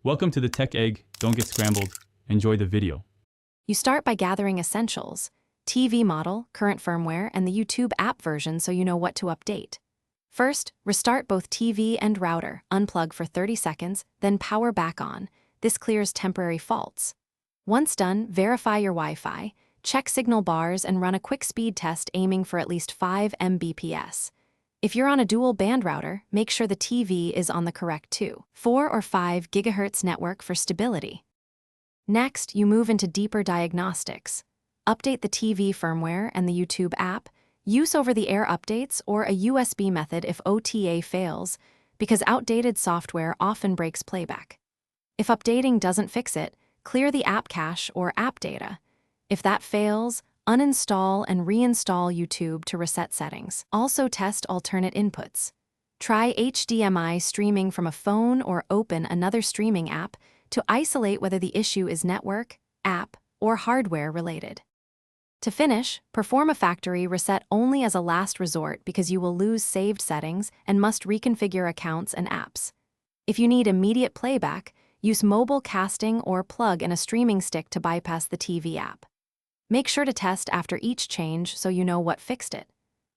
Welcome to the Tech Egg. Don't get scrambled. Enjoy the video. You start by gathering essentials: TV model, current firmware, and the YouTube app version so you know what to update. First, restart both TV and router, unplug for 30 seconds, then power back on. This clears temporary faults. Once done, verify your Wi-Fi, check signal bars, and run a quick speed test aiming for at least 5 Mbps. If you're on a dual band router, make sure the TV is on the correct 2, 4, or 5 GHz network for stability. Next, you move into deeper diagnostics. Update the TV firmware and the YouTube app, use over-the-air updates or a USB method if OTA fails, because outdated software often breaks Playback. If updating doesn't fix it, clear the app cache or app data. If that fails, uninstall and reinstall YouTube to reset settings. Also test alternate inputs. Try HDMI streaming from a phone or open another streaming app to isolate whether the issue is network, app, or hardware related. To finish, perform a factory reset only as a last resort because you will lose saved settings and must reconfigure accounts and apps. If you need immediate playback, use mobile casting or plug in a streaming stick to bypass the TV app. Make sure to test after each change so you know what fixed it.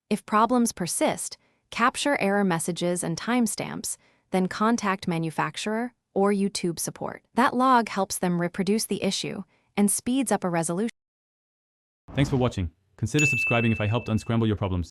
If problems persist, capture error messages and timestamps, then contact manufacturer or YouTube support. That log helps them reproduce the issue and speeds up a resolution. Thanks for watching. Consider subscribing if I helped unscramble your problems.